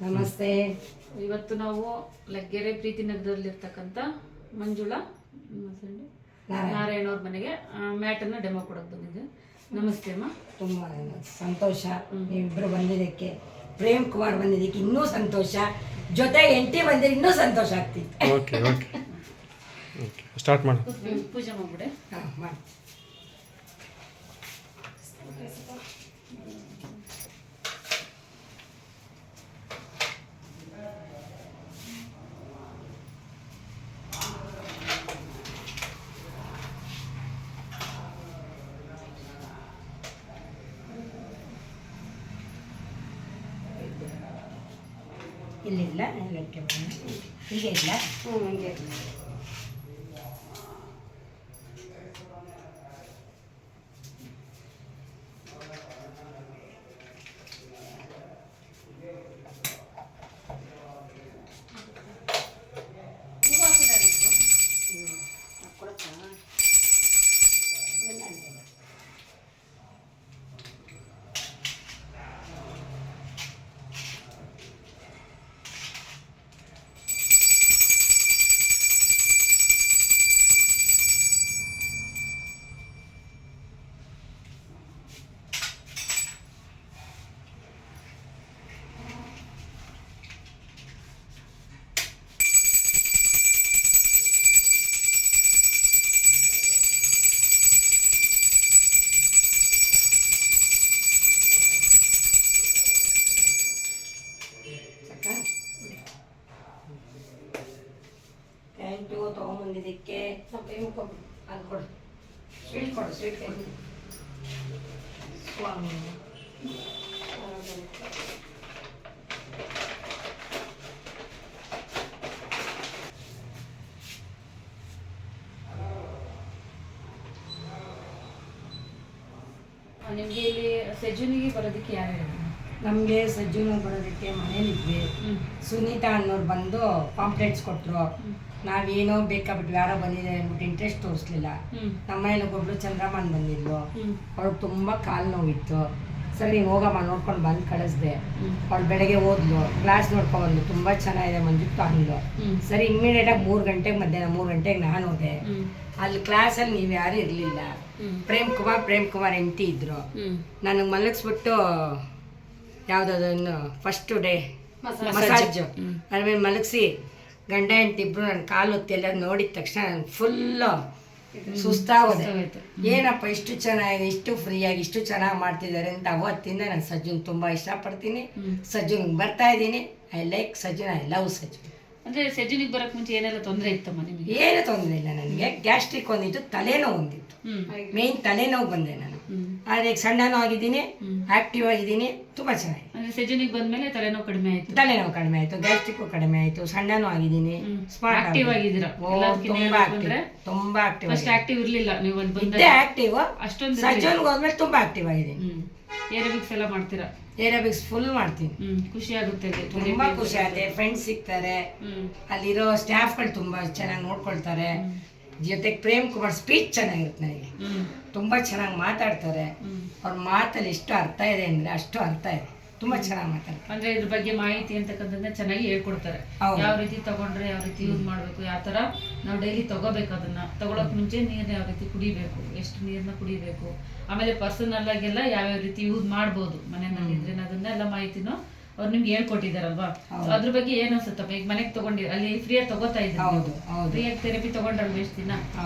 ನಮಸ್ತೆ. ಇವತ್ತು ನಾವು ಲಗ್ಗೆರೆ ಪ್ರೀತಿ ನಗರದಲ್ಲಿರ್ತಕ್ಕಂಥ ಮಂಜುಳಾ ನಾರಾಯಣ ಅವ್ರ ಮನೆಗೆ ಮ್ಯಾಟನ್ನು ಡೆಮೋ ಕೊಡೋಕೆ ಬಂದಿದ್ದೆ. ನಮಸ್ತೆ ಅಮ್ಮ. ತುಂಬ ಸಂತೋಷ ನೀವಿಬ್ಬರು ಬಂದಿದ್ದಕ್ಕೆ. ಪ್ರೇಮ್ ಕುಮಾರ್ ಬಂದಿದ್ದಕ್ಕೆ ಇನ್ನೂ ಸಂತೋಷ, ಜೊತೆ ಎಂಟಿ ಬಂದಿದ್ದು ಇನ್ನೂ ಸಂತೋಷ ಆಗ್ತಿತ್ತು. ಓಕೆ ಓಕೆ ಓಕೆ ಸ್ಟಾರ್ಟ್ ಮಾಡಿ. ಪೂಜೆ ಮಾಡ್ಬಿಡೆ. ಹಾಂ ಮಾಡಿ. ಇಲ್ಲಿಲ್ಲ ಲೆಕ್ಕ ಹೀಗೆ ಇಲ್ಲ. ಹಂಗೆ ಥ್ಯಾಂಕ್ ಯು. ತೊಗೊಂಬಂದಿದ್ದಕ್ಕೆ ಅದು ಕೊಡು, ಸ್ವೀಟ್ ಕೊಡು, ಸ್ವೀಟ್ ಕೊಡು. ಸ್ವಾಮಿ ನಿಮಗೆ ಇಲ್ಲಿ ಸೆಜುನಿಗೆ ಬರೋದಕ್ಕೆ ಯಾರು ಹೇಳಿದ್ರು? ನಮಗೆ ಸಜ್ಜುನು ಬರೋದಕ್ಕೆ ಮನೇಲಿದ್ವಿ. ಸುನೀತಾ ಅನ್ನೋರು ಬಂದು ಪಾಂಪ್ಲೆಟ್ಸ್ ಕೊಟ್ಟರು. ನಾವೇನೋ ಬೇಕಾಬಿಟ್ಟು ಯಾರೋ ಬಂದಿದೆ ಅಂದ್ಬಿಟ್ಟು ಇಂಟ್ರೆಸ್ಟ್ ತೋರಿಸ್ಲಿಲ್ಲ. ನಮ್ಮ ಮನೇಲಿ ಒಬ್ಬಳು ಚಂದ್ರಮ್ಮನ್ ಬಂದಿದ್ಲು. ಅವಳು ತುಂಬ ಕಾಲು ನೋವಿತ್ತು. ಸರಿ ಹೋಗಮ್ಮ ನೋಡ್ಕೊಂಡು ಬಂದು ಕಳಿಸ್ದೆ. ಅವಳು ಬೆಳಗ್ಗೆ ಓದ್ಲು, ಕ್ಲಾಸ್ ನೋಡ್ಕೊಂಡ್ಬಂದು ತುಂಬ ಚೆನ್ನಾಗಿದೆ ಮಂಜುತ್ತು ಅಂದ್ಲು. ಸರಿ ಇಮ್ಮಿಡಿಯೇಟಾಗಿ 3 ಗಂಟೆಗೆ ಮಧ್ಯಾಹ್ನ 3 ಗಂಟೆಗೆ ನಾನು ಹೋದೆ. ಅಲ್ಲಿ ಕ್ಲಾಸಲ್ಲಿ ನೀವು ಯಾರು ಇರಲಿಲ್ಲ. ಪ್ರೇಮ್ ಕುಮಾರ್ ಎಂಟಿ ಇದ್ರು. ನನಗೆ ಮಲಗಿಸ್ಬಿಟ್ಟು ಯಾವುದನ್ನು ಫಸ್ಟ್ ಡೇ ಮಸಾಜು ಅದ್ರ ಮಲಗಿಸಿ ಗಂಡ ಹೆಂಡತಿ ಇಬ್ರು ನನ್ನ ಕಾಲು ಹೊತ್ತಿ ಎಲ್ಲ ನೋಡಿದ ತಕ್ಷಣ ನಾನು ಫುಲ್ಲು ಸುಸ್ತಾಗೋದೆ. ಏನಪ್ಪ ಇಷ್ಟು ಚೆನ್ನಾಗಿದೆ, ಇಷ್ಟು ಫ್ರೀಯಾಗಿ ಇಷ್ಟು ಚೆನ್ನಾಗಿ ಮಾಡ್ತಿದ್ದಾರೆ ಅಂತ ಅವತ್ತಿಂದ ನಾನು ಸಜ್ಜುನ್ ತುಂಬ ಇಷ್ಟಪಡ್ತೀನಿ. ಸಜ್ಜುನ್ಗೆ ಬರ್ತಾ ಇದ್ದೀನಿ. I like Sajjun, I love Sajjun. ಅಂದ್ರೆ ಸೆಜುನಿಗೆ ಬರಕ್ ಮುಂಚೆ ಏನೆಲ್ಲ ತೊಂದರೆ ಇತ್ತಮ್ಮ ನಿಮಗೆ? ಏನು ತೊಂದರೆ ಇಲ್ಲ ನನಗೆ. ಗ್ಯಾಸ್ಟ್ರಿಕ್ ಒಂದಿತ್ತು, ತಲೆನೋವು ಒಂದಿತ್ತು. ಮೇನ್ ತಲೆನೋವು ಬಂದೆ ನಾನು. ಆದರೆ ಸಣ್ಣನೂ ಆಗಿದ್ದೀನಿ, ಆಕ್ಟಿವ್ ಆಗಿದ್ದೀನಿ, ತುಂಬ ಚೆನ್ನಾಗಿ. ಅಂದ್ರೆ ಸೆಜುನಿಗೆ ಬಂದ್ಮೇಲೆ ತಲೆನೋವು ಕಡಿಮೆ ಆಯ್ತು, ತಲೆನೋವು ಕಡಿಮೆ ಆಯ್ತು, ಗ್ಯಾಸ್ಟ್ರಿಕ್ ಕಡಿಮೆ ಆಯ್ತು, ಸಣ್ಣನೂ ಆಗಿದ್ದೀನಿ, ಸ್ಮಾರ್ಟ್ ಆಕ್ಟಿವ್ ಆಗಿದ್ದೀರಾ. ತುಂಬಾ ಆಕ್ಟಿವ್. ಫಸ್ಟ್ ಆಕ್ಟಿವ್ ಇರ್ಲಿಲ್ಲ ನೀವು ಇದ್ದೆ ಆಕ್ಟಿವ್. ಅಷ್ಟೊಂದು ಸಜ್ಜನ್ಗೆ ಹೋದ್ಮೇಲೆ ತುಂಬಾ ಆಕ್ಟಿವ್ ಆಗಿದ್ದೀನಿ. ಏರೋಬಿಕ್ಸ್ ಎಲ್ಲ ಮಾಡ್ತೀರಾ? ಏರೋಬಿಕ್ಸ್ ಫುಲ್ ಮಾಡ್ತೀನಿ. ಖುಷಿ ಆಗುತ್ತೆ, ತುಂಬಾ ಖುಷಿ ಆಗುತ್ತೆ. ಫ್ರೆಂಡ್ಸ್ ಸಿಗ್ತಾರೆ, ಅಲ್ಲಿರೋ ಸ್ಟಾಫ್ಗಳು ತುಂಬಾ ಚೆನ್ನಾಗಿ ನೋಡ್ಕೊಳ್ತಾರೆ. ಜೊತೆಗೆ ಪ್ರೇಮ್ ಕುಮಾರ್ ಸ್ಪೀಚ್ ಚೆನ್ನಾಗಿರುತ್ತೆ ನನಗೆ. ತುಂಬಾ ಚೆನ್ನಾಗಿ ಮಾತಾಡ್ತಾರೆ. ಅವ್ರ ಮಾತಲ್ಲಿ ಎಷ್ಟು ಅರ್ಥ ಇದೆ ಅಂದ್ರೆ ಅಷ್ಟು ಅರ್ಥ ಇದೆ. ತುಂಬಾ ಚೆನ್ನಾಗಿ ಮಾತಾಡ್ತಾರೆ. ಅಂದ್ರೆ ಇದ್ರ ಬಗ್ಗೆ ಮಾಹಿತಿ ಅಂತಕ್ಕಂಥದ್ದನ್ನ ಚೆನ್ನಾಗಿ ಹೇಳ್ಕೊಡ್ತಾರೆ. ಯಾವ ರೀತಿ ತಗೊಂಡ್ರೆ ಯಾವ ರೀತಿ ಯೂಸ್ ಮಾಡ್ಬೇಕು, ಯಾವ ತರ ನಾವು ಡೈಲಿ ತಗೋಬೇಕು, ಅದನ್ನ ತಗೊಳಕ್ ಮುಂಚೆ ನೀರ್ನ ಯಾವ ರೀತಿ ಕುಡಿಬೇಕು, ಎಷ್ಟು ನೀರ್ನ ಕುಡಿಬೇಕು, ಆಮೇಲೆ ಪರ್ಸನಲ್ ಆಗೆಲ್ಲ ಯಾವ್ಯಾವ ರೀತಿ ಯೂಸ್ ಮಾಡ್ಬೋದು ಮನೆಯಲ್ಲಿ ಇದ್ರೆ ಅದನ್ನೆಲ್ಲ ಮಾಹಿತಿನೂ ಅವ್ರು ನಿಮ್ಗೆ ಹೇಳ್ಕೊಟ್ಟಿದಾರಲ್ವಾ. ಅದ್ರ ಬಗ್ಗೆ ಏನ್ ಅನ್ಸುತ್ತಪ್ಪ? ಈಗ ಮನೆಗೆ ತಗೊಂಡಿ ಅಲ್ಲಿ ಫ್ರೀಯಾಗಿ ತಗೋತಾ ಇದ್ದೀವಿ, ಫ್ರೀಯಾಗಿ ಥೆರಪಿ ತಗೊಂಡ್ರಲ್ವ ಎಷ್ಟು ದಿನ,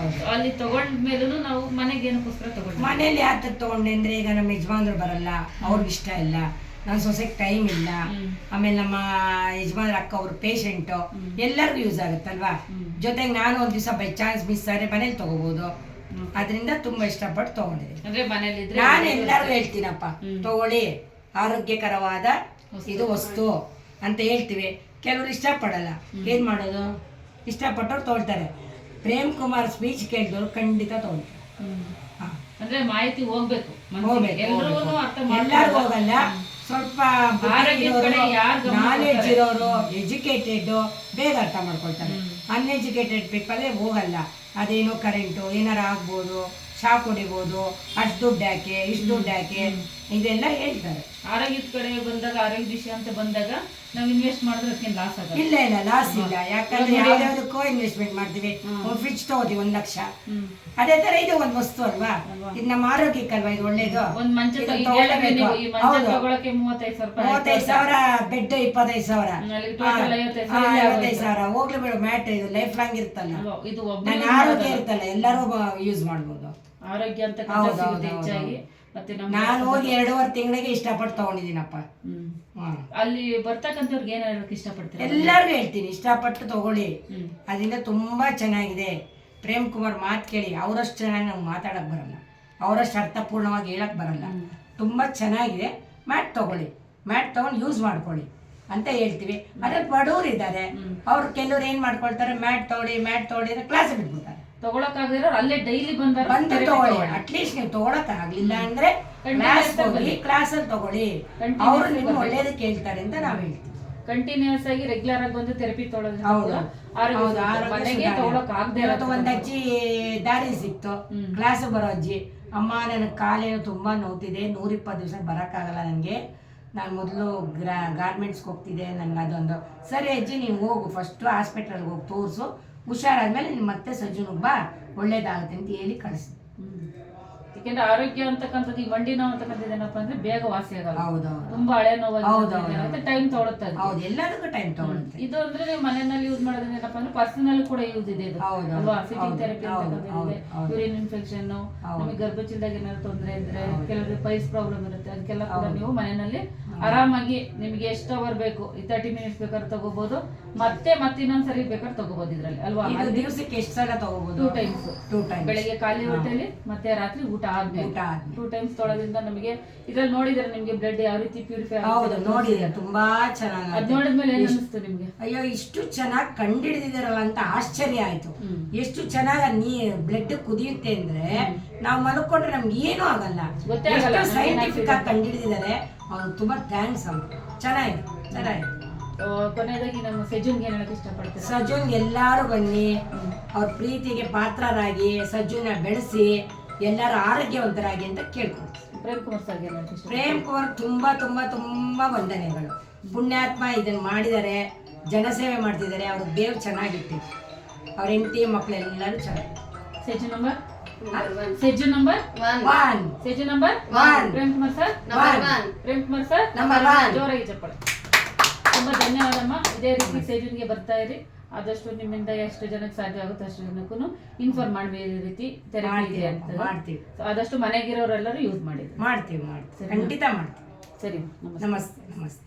ಅಲ್ಲಿ ತಗೊಂಡ್ಮೇಲೂ ನಾವು ಮನೆಗೆ ಏನಕ್ಕೋಸ್ಕರ ತಗೊಂಡು ಮನೇಲಿ ಯಾತ ತಗೊಂಡೆ ಅಂದ್ರೆ ಈಗ ನಮ್ಮ ಯಜಮಾನ್ರು ಬರಲ್ಲ, ಅವ್ರಿಗೆ ಇಷ್ಟ ಇಲ್ಲ, ನನ್ನ ಸೊಸೆಗೆ ಟೈಮ್ ಇಲ್ಲ, ಆಮೇಲೆ ನಮ್ಮ ಯಜಮಾನ್ರ ಅಕ್ಕ ಅವ್ರ ಪೇಷಂಟು, ಎಲ್ಲರಿಗೂ ಯೂಸ್ ಆಗುತ್ತಲ್ವಾ. ಜೊತೆಗೆ ನಾನು ಒಂದ್ ದಿವಸ ಬೈ ಚಾನ್ಸ್ ಮಿಸ್ ಆದರೆ ಮನೇಲಿ ತಗೋಬಹುದು. ಅದರಿಂದ ತುಂಬಾ ಇಷ್ಟಪಟ್ಟು ತಗೊಂಡಿದ್ದೀನಿ. ಅಂದ್ರೆ ಮನೇಲಿ ನಾನು ಎಲ್ಲರಿಗೂ ಹೇಳ್ತೀನಪ್ಪ, ತಗೊಳ್ಳಿ, ಆರೋಗ್ಯಕರವಾದ ಇದು ವಸ್ತು ಅಂತ ಹೇಳ್ತೀವಿ. ಕೆಲವರು ಇಷ್ಟಪಡಲ್ಲ, ಏನ್ ಮಾಡೋದು? ಇಷ್ಟಪಟ್ಟವ್ರು ತಗೊಳ್ತಾರೆ. ಪ್ರೇಮ್ ಕುಮಾರ್ ಸ್ಪೀಚ್ ಕೇಳಿದವರು ಖಂಡಿತ ತಗೊಳ್ತಾರೆ. ಅಂದ್ರೆ ಮಾಹಿತಿ ಹೋಗ್ಬೇಕು, ಎಲ್ಲರಿಗೂ ಹೋಗಲ್ಲ. ಸ್ವಲ್ಪ ನಾಲೆಡ್ಜ್ ಇರೋರು, ಎಜುಕೇಟೆಡ್ ಬೇಗ ಅರ್ಥ ಮಾಡ್ಕೊಳ್ತಾರೆ. ಅನ್ಎಜುಕೇಟೆಡ್ ಪೀಪಲೇ ಹೋಗಲ್ಲ. ಅದೇನೋ ಕರೆಂಟು ಏನಾರ ಆಗ್ಬೋದು, ಶಾಕ್ ಹೊಡಿಬೋದು, ಅಷ್ಟು ದುಡ್ಡು ಯಾಕೆ, ಇಷ್ಟು ದುಡ್ಡು ಯಾಕೆ, ಇದೆಲ್ಲ ಹೇಳ್ತಾರೆ. ಆರೋಗ್ಯದ ಕಡೆ ಬಂದಾಗ, ಆರೋಗ್ಯ ವಿಷಯ ಅಂತ ಬಂದಾಗ ನಾವು ಇನ್ವೆಸ್ಟ್ ಮಾಡಿದ್ರೆ ಅದಕ್ಕೆ ಲಾಸ್ ಆಗಲ್ಲ. ಇಲ್ಲ ಲಾಸ್ ಇಲ್ಲ. ಯಾಕಂದ್ರೆ ಯಾವ್ದಾವ್ದಕ್ಕೋ ಇನ್ವೆಸ್ಟ್ಮೆಂಟ್ ಮಾಡ್ತೀವಿ. ಒಂದು ಫ್ರಿಡ್ಜ್ ತಗೋತೀವಿ 1 ಲಕ್ಷ, ಅದೇ ತರ ಇದು ಒಂದು ವಸ್ತು ಅಲ್ವಾ, ಇದು ನಮ್ಮ ಆರೋಗ್ಯಕ್ಕಲ್ವಾ ಇದು ಒಳ್ಳೇದು. ಒಂದ್ ಮಂಚ ತಗೊಳಕ್ಕೆ 35,000, ಬೆಡ್ 25,000, 55,000 ಹೋಗ್ಲಿ ಬಿಡು. ಮ್ಯಾಟ್ ಇದು ಲೈಫ್ ಲಾಂಗ್ ಇರ್ತಲ್ಲ, ಇದು ನನ್ನ ಆರೋಗ್ಯ ಇರ್ತಲ್ಲ, ಎಲ್ಲರೂ ಯೂಸ್ ಮಾಡ್ಬೋದು. ಆರೋಗ್ಯ ಅಂತ ಹೆಚ್ಚಾಗಿ. ಮತ್ತೆ ನಾನು ಹೋಗಿ 2.5 ತಿಂಗಳಿಗೆ ಇಷ್ಟಪಟ್ಟು ತಗೊಂಡಿದ್ದೀನಪ್ಪ. ಅಲ್ಲಿ ಬರ್ತಕ್ಕಂಥವ್ರಿಗೆ ಏನ್ ಹೇಳಕ್ ಇಷ್ಟಪಡ್ತೀರಾ? ಎಲ್ಲರಿಗೂ ಹೇಳ್ತೀನಿ, ಇಷ್ಟಪಟ್ಟು ತಗೊಳ್ಳಿ. ಅದರಿಂದ ತುಂಬಾ ಚೆನ್ನಾಗಿದೆ. ಪ್ರೇಮ್ ಕುಮಾರ್ ಮಾತು ಕೇಳಿ, ಅವರಷ್ಟು ಚೆನ್ನಾಗಿ ನಮ್ಗೆ ಮಾತಾಡಕ್ ಬರಲ್ಲ, ಅವರಷ್ಟು ಅರ್ಥಪೂರ್ಣವಾಗಿ ಹೇಳಕ್ ಬರಲ್ಲ. ತುಂಬಾ ಚೆನ್ನಾಗಿದೆ. ಮ್ಯಾಟ್ ತಗೊಳ್ಳಿ, ಮ್ಯಾಟ್ ತಗೊಂಡು ಯೂಸ್ ಮಾಡ್ಕೊಳ್ಳಿ ಅಂತ ಹೇಳ್ತೀವಿ. ಅದ್ರಲ್ಲಿ ಬಡವ್ರು ಇದ್ದಾರೆ, ಅವ್ರು ಕೆಲವ್ರು ಏನ್ ಮಾಡ್ಕೊಳ್ತಾರೆ, ಮ್ಯಾಟ್ ತಗೊಳ್ಳಿ ಅಂದ್ರೆ ಕ್ಲಾಸ್ ಬಿಟ್ಬಿಡ್ತಾರೆ. ತಗೊಳಕ್ ಆಗದಿರೋ ಅಲ್ಲೇ ಡೈಲಿ ಬಂದು ತಗೊಳ್ಳಿ. ಅಟ್ಲೀಸ್ಟ್ ನೀವು ತಗೊಳಕ್ ಆಗ್ಲಿಲ್ಲ ಅಂದ್ರೆ ಕ್ಲಾಸ್ ಅಲ್ಲಿ ತಗೊಳ್ಳಿ, ಅವ್ರು ನಿಮ್ಗೆ ಒಳ್ಳೇದಕ್ಕೆ ಹೇಳ್ತಾರೆ ಅಂತ ನಾವ್ ಹೇಳ್ತೀವಿ. ಕಂಟಿನ್ಯೂಸ್ ಆಗಿ ರೆಗ್ಯುಲರ್ ಆಗಿ ಬಂದು ಥೆರಪಿ ತೊಗೊಳೋದು. ಒಂದ್ ಅಜ್ಜಿ ದಾರಿ ಸಿಕ್ತು, ಕ್ಲಾಸ್ ಬರೋ ಅಜ್ಜಿ. ಅಮ್ಮ ನನಗೆ ಕಾಲೇನು ತುಂಬಾ ನೋವ್ತಿದೆ, 120 ದಿವಸ ಬರಕ್ಕಾಗಲ್ಲ ನನಗೆ, ನಾನು ಮೊದಲು ಗಾರ್ಮೆಂಟ್ಸ್ಗೆ ಹೋಗ್ತಿದ್ದೆ, ನನ್ಗೆ ಅದೊಂದು. ಸರಿ ಅಜ್ಜಿ ನೀನು ಹೋಗು, ಫಸ್ಟ್ ಹಾಸ್ಪಿಟಲ್ಗೆ ಹೋಗಿ ತೋರಿಸು, ಹುಷಾರಾದ್ಮೇಲೆ ನೀನು ಮತ್ತೆ ಸಜ್ಜುನಿಗೆ ಬಾ, ಒಳ್ಳೇದಾಗುತ್ತೆ ಅಂತ ಹೇಳಿ ಕಳಿಸಿ. ಯಾಕೆಂದ್ರೆ ಆರೋಗ್ಯ ಅಂತಕ್ಕಂಥದ್ದು, ಈ ಮಂಡಿ ನೋವು ಅಂತಕ್ಕಂಥದ್ದು ಏನಪ್ಪಾ ಅಂದ್ರೆ ಬೇಗ ವಾಸಿ ಆಗಲ್ಲ. ಹೌದೌದು, ತುಂಬಾ ಹಳೆ ನೋವು, ಟೈಮ್ ತಗೊಳುತ್ತೆ. ಹೌದು, ಎಲ್ಲದಕ್ಕೂ ಟೈಮ್ ತಗೊಳುತ್ತೆ. ಇದು ಅಂದ್ರೆ ನೀವು ಮನೆಯಲ್ಲಿ ಯೂಸ್ ಮಾಡೋದ್ರಿಂದ ಏನಪ್ಪಾ ಅಂದ್ರೆ ಪರ್ಸನಲ್ ಕೂಡ ಯೂಸ್ ಇದೆ ಇದು ಅಲ್ವಾ. ಸಿಟಿಂಗ್ ಥೆರಪಿ ಅಂತಕ್ಕಂಥದ್ದು, ಯೂರಿನ್ ಇನ್ಫೆಕ್ಷನ್, ನಮಗೆ ಗರ್ಭಚೀಲದಾಗ ಏನಾದ್ರು ತೊಂದರೆ ಇದ್ರೆ, ಕೆಲವರಿಗೆ ಪೈಲ್ಸ್ ಪ್ರಾಬ್ಲಮ್ ಇರುತ್ತೆ, ಅದಕ್ಕೆಲ್ಲ ಕೂಡ ನೀವು ಮನೆಯಲ್ಲಿ ಆರಾಮಾಗಿ ನಿಮ್ಗೆ ಎಷ್ಟು ಅವರ್ ಬೇಕು, 30 ಮಿನಿಟ್ಸ್ ಬೇಕಾದ್ರೆ ತಗೋಬಹುದು, ಮತ್ತೆ ಇನ್ನೊಂದ್ಸರಿ ಬೇಕಾದ್ರೆ ತಗೋಬಹುದು ಇದ್ರಲ್ಲಿ ಅಲ್ವಾ. ದಿವಸಕ್ಕೆ ಎಷ್ಟು ಸಲ ತಗೋಬಹುದು? 2 ಟೈಮ್ಸ್. ಬೆಳಿಗ್ಗೆ ಖಾಲಿ ಹೊಟ್ಟೆಲಿ ಮತ್ತೆ ರಾತ್ರಿ ಊಟ ಆದ್ಮೇಲೆ 2 ಟೈಮ್ಸ್ ತೊಳೋದ್ರಿಂದ ನಮಗೆ ಇದ್ರಲ್ಲಿ ನೋಡಿದ್ರೆ ನಿಮ್ಗೆ ಬ್ಲಡ್ ಯಾವ ರೀತಿ ಪ್ಯೂರಿಫೈ ಆಗುತ್ತೆ ನೋಡಿದ್ರೆ ತುಂಬಾ ಚೆನ್ನಾಗಿ. ಅದ್ ನೋಡಿದ್ಮೇಲೆ ಏನ್ ಅನಿಸ್ತು ನಿಮ್ಗೆ? ಅಯ್ಯೋ ಇಷ್ಟು ಚೆನ್ನಾಗಿ ಕಂಡಿಡಿದಿದಾರಲ್ಲ ಅಂತ ಆಶ್ಚರ್ಯ ಆಯ್ತು. ಎಷ್ಟು ಚೆನ್ನಾಗಿ ಬ್ಲಡ್ ಕುದಿಯುತ್ತೆ ಅಂದ್ರೆ ನಾವು ಮಲ್ಕೊಂಡ್ರೆ ನಮ್ಗೆ ಏನೂ ಆಗಲ್ಲ. ಸೈಂಟಿಫಿಕ್ ಆಗಿ ಕಂಡಿಡಿದಿದ್ದಾರೆ. ಅವ್ರು ತುಂಬಾ ಥ್ಯಾಂಕ್ಸ್. ಅವ್ರು ಚೆನ್ನಾಗಿದೆ. ಕೊನೆಯದಾಗಿ ನಮ್ಮ ಸಜ್ಜುನ್ಗೆ ಏನ್ ಹೇಳಕ್ ಇಷ್ಟಪಡ್ತೀರಾ? ಸಜ್ಜುನ್ ಎಲ್ಲಾರು ಬನ್ನಿ, ಅವ್ರ ಪ್ರೀತಿಗೆ ಪಾತ್ರರಾಗಿ, ಸಜ್ಜುನ ಬೆಳೆಸಿ, ಎಲ್ಲರೂ ಆರೋಗ್ಯವಂತರಾಗಿ ಅಂತ ಕೇಳ್ಕೊಳ್ತೀವಿ. ಪ್ರೇಮ್ ಕುಮಾರ್ ಸರ್ ಏನ್ ಹೇಳಕ್ ಇಷ್ಟ? ಪ್ರೇಮ್ ಕುಮಾರ್ ತುಂಬಾ ತುಂಬಾ ತುಂಬಾ ವಂದನೆಗಳು. ಪುಣ್ಯಾತ್ಮ ಇದನ್ನ ಮಾಡಿದ್ದಾರೆ, ಜನಸೇವೆ ಮಾಡ್ತಿದ್ದಾರೆ. ಅವ್ರ ದೇವ್ರು ಚೆನ್ನಾಗಿಟ್ಟು, ಅವ್ರ ಹೆಂಡತಿ ಮಕ್ಕಳೆಲ್ಲರೂ ಚೆನ್ನಾಗಿ. ಸಜ್ಜು number 1. Prem Kumar sir Prem Kumar sir ಜೋರಾಗಿ ಚಪ್ಪಾಳೆ. ತುಂಬಾ ಧನ್ಯವಾದಮ್ಮ. ಇದೇ ರೀತಿ ಸಜ್ಜುನ್ಗೆ ಬರ್ತಾ ಇರಿ. ಆದಷ್ಟು ನಿಮ್ಮಿಂದ ಎಷ್ಟು ಜನಕ್ಕೆ ಸಾಧ್ಯ ಆಗುತ್ತೆ ಅಷ್ಟು ಜನಕ್ಕೂ ಇನ್ಫಾರ್ಮ್ ಮಾಡಿ ಈ ರೀತಿ ಥೆರಪಿ ಇದೆ ಅಂತ ಮಾಡ್ತೀವಿ. ಆದಷ್ಟು ಮನೆಗಿರೋರೆಲ್ಲರೂ ಯೂಸ್ ಮಾಡ್ತೀವಿ. ಖಂಡಿತ ಮಾಡ್ತೀವಿ. ಸರಿ, ನಮಸ್ತೆ.